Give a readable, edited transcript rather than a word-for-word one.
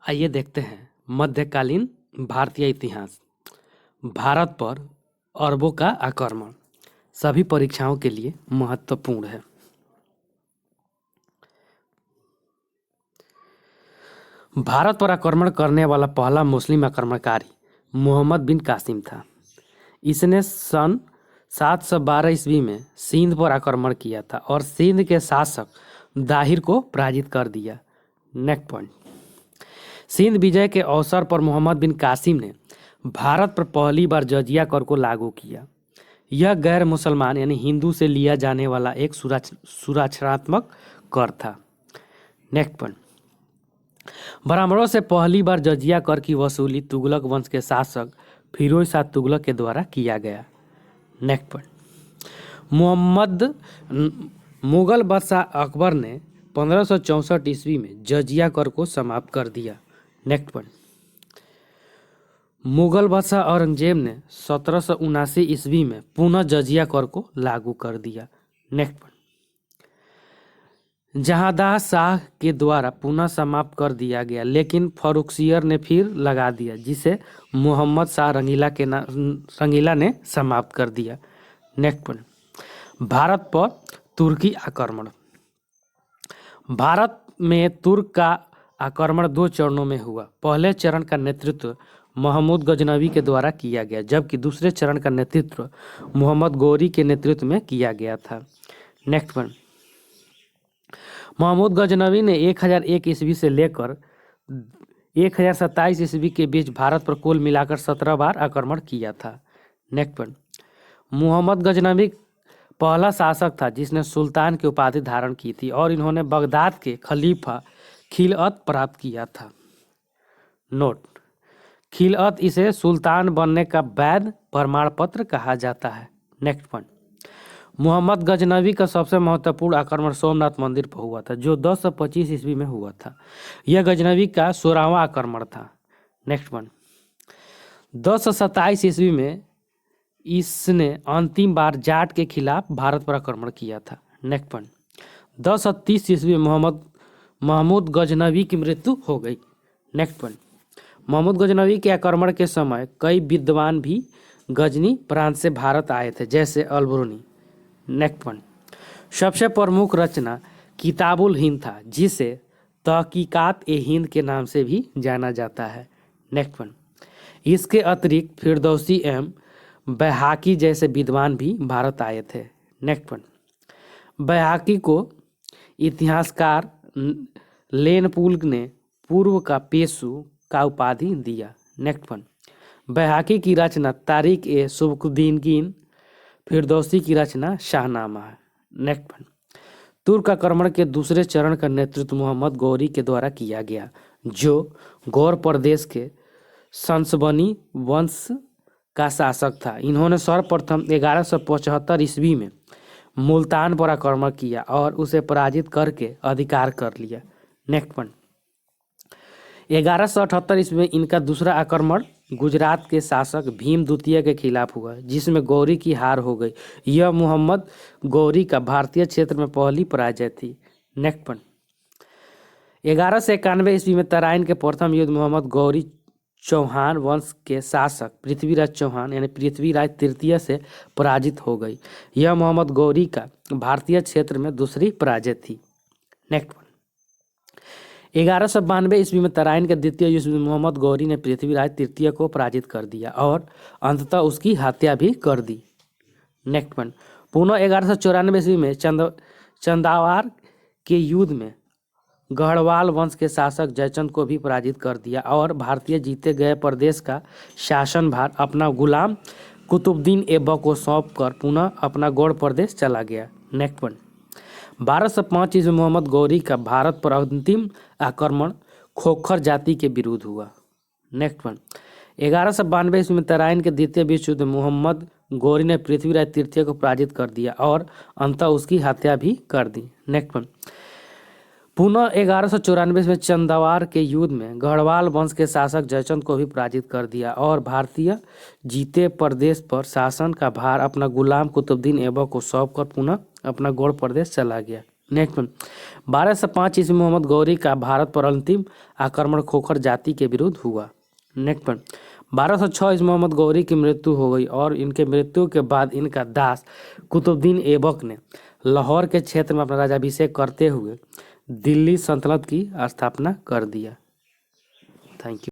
आइए देखते हैं मध्यकालीन भारतीय इतिहास। भारत पर अरबों का आक्रमण सभी परीक्षाओं के लिए महत्वपूर्ण है। भारत पर आक्रमण करने वाला पहला मुस्लिम आक्रमणकारी मोहम्मद बिन कासिम था। इसने सन 712 ईस्वी में सिंध पर आक्रमण किया था और सिंध के शासक दाहिर को पराजित कर दिया। नेक्स्ट पॉइंट, सिंध विजय के अवसर पर मोहम्मद बिन कासिम ने भारत पर पहली बार जजिया कर को लागू किया। यह गैर मुसलमान यानी हिंदू से लिया जाने वाला एक सुरक्षात्मक कर था। नेक्स्ट पॉइंट, ब्राह्मणों से पहली बार जजिया कर की वसूली तुगलक वंश के शासक फिरोज शाह तुगलक के द्वारा किया गया। नेक्स्ट पॉइंट, मुगल बादशाह अकबर ने 1564 ईस्वी में जजिया कर को समाप्त कर दिया। नेक्स्ट पॉइंट, मुगल बादशाह औरंगजेब ने 1779 ईस्वी में पुनः जजिया कर को लागू कर दिया। नेक्स्ट पॉइंट, जहांदाह शाह के द्वारा पुनः समाप्त कर दिया गया, लेकिन फर्रुखसियर ने फिर लगा दिया, जिसे मोहम्मद शाह रंगीला ने समाप्त कर दिया। नेक्स्ट पॉइंट, भारत पर तुर्की आक्रमण। भारत में तुर्क का आक्रमण 2 चरणों में हुआ। पहले चरण का नेतृत्व महमूद गजनवी के द्वारा किया गया, जबकि दूसरे चरण का नेतृत्व मोहम्मद गौरी के नेतृत्व में किया गया था। नेक्स्ट पॉइंट, महमूद गजनवी ने 1001 ईस्वी से लेकर 1027 ईस्वी के बीच भारत पर कुल मिलाकर 17 बार आक्रमण किया था। नेक्स्ट पॉइंट, मोहम्मद गजनवी पहला शासक था जिसने सुल्तान की उपाधि धारण की थी और इन्होंने बगदाद के खलीफा खिलअत प्राप्त किया था। नोट, खिलअत इसे सुल्तान बनने का वैध प्रमाण पत्र कहा जाता है। नेक्स्ट पॉइंट, मोहम्मद गजनवी का सबसे महत्वपूर्ण आक्रमण सोमनाथ मंदिर पर हुआ था, जो 1025 ईस्वी में हुआ था। यह गजनवी का 16वां आक्रमण था। नेक्स्ट पॉइंट, 1027 ईस्वी में इसने अंतिम बार जाट के खिलाफ भारत पर आक्रमण किया था। नेक्स्ट पॉइंट, 1030 ईस्वी में महमूद गजनवी की मृत्यु हो गई। नेक्स्ट पॉइंट, महमूद गजनवी के आक्रमण के समय कई विद्वान भी गजनी प्रांत से भारत आए थे, जैसे अलबरूनी। नेक्स्ट पॉइंट, सबसे प्रमुख रचना किताबुल हिंद था, जिसे तहकीकात-ए-हिंद के नाम से भी जाना जाता है। नेक्स्ट पॉइंट, इसके अतिरिक्त फिरदौसी एवं बैहाकी जैसे विद्वान भी भारत आए थे। नेक्स्ट पॉइंट, बैहाकी को इतिहासकार लेनपुल ने पूर्व का पेशु का उपाधि दिया। नेक्स्ट पॉइंट, बैहाकी की रचना तारीख-ए-सुबकदीन, फिरदौसी की रचना शाहनामा है। नेक्स्ट पॉइंट, तुर्क आक्रमण के दूसरे चरण का नेतृत्व मोहम्मद गौरी के द्वारा किया गया, जो गौर प्रदेश के संसबनी वंश का शासक था। इन्होंने सर्वप्रथम 1175 ईस्वी में मुल्तान पर आक्रमण किया और उसे पराजित करके अधिकार कर लिया। नेक्स्ट पॉइंट, 1178 ईस्वी में इनका दूसरा आक्रमण गुजरात के शासक भीम द्वितीय के खिलाफ हुआ, जिसमें गौरी की हार हो गई। यह मोहम्मद गौरी का भारतीय क्षेत्र में पहली पराजय थी। नेक्स्ट पॉइंट, 1191 ईस्वी में तराइन के प्रथम युद्ध मोहम्मद गौरी चौहान वंश के शासक पृथ्वीराज चौहान यानी पृथ्वीराज तृतीय से पराजित हो गई। यह मोहम्मद गौरी का भारतीय क्षेत्र में दूसरी पराजय थी। नेक्स्ट पॉइंट, 1192 ईस्वी में तराइन के द्वितीय युद्ध में मोहम्मद गौरी ने पृथ्वीराज तृतीय को पराजित कर दिया और अंततः उसकी हत्या भी कर दी। नेक्स्ट पॉइंट, पुनः 1194 ईस्वी में चंदावार के युद्ध में गढ़वाल वंश के शासक जयचंद को भी पराजित कर दिया और भारतीय जीते गए प्रदेश का शासनभार अपना गुलाम कुतुबुद्दीन ऐबक को सौंपकर पुनः अपना गौड़ प्रदेश चला गया। नेक्स्ट पॉइंट, 1205 ईस्वी में मोहम्मद गौरी का भारत पर अंतिम आक्रमण खोखर जाति के विरुद्ध हुआ। नेक्स्ट पॉइंट, 1192 ईस्वी में तराइन के द्वितीय विश्व युद्ध में मोहम्मद गौरी ने पृथ्वीराज तृतीय को पराजित कर दिया और अंततः उसकी हत्या भी कर दी। नेक्स्ट पॉइंट, पुनः 1194 में चंदावार के युद्ध में गढ़वाल वंश के शासक जयचंद को भी पराजित कर दिया और भारतीय जीते प्रदेश पर शासन का भार अपना गुलाम कुतुबुद्दीन ऐबक को सौंपकर पुनः अपना गौड़ प्रदेश चला गया। नेक्स्ट वन, 1205 ईस्वी में मोहम्मद गौरी का भारत पर अंतिम आक्रमण खोखर जाति के विरुद्ध हुआ। नेक्स्ट वन, 1206 ईस्वी में मोहम्मद गौरी की मृत्यु हो गई और इनके मृत्यु के बाद इनका दास कुतुबुद्दीन ऐबक ने लाहौर के क्षेत्र में अपना राज्याभिषेक करते हुए दिल्ली सल्तनत की स्थापना कर दिया। Thank you.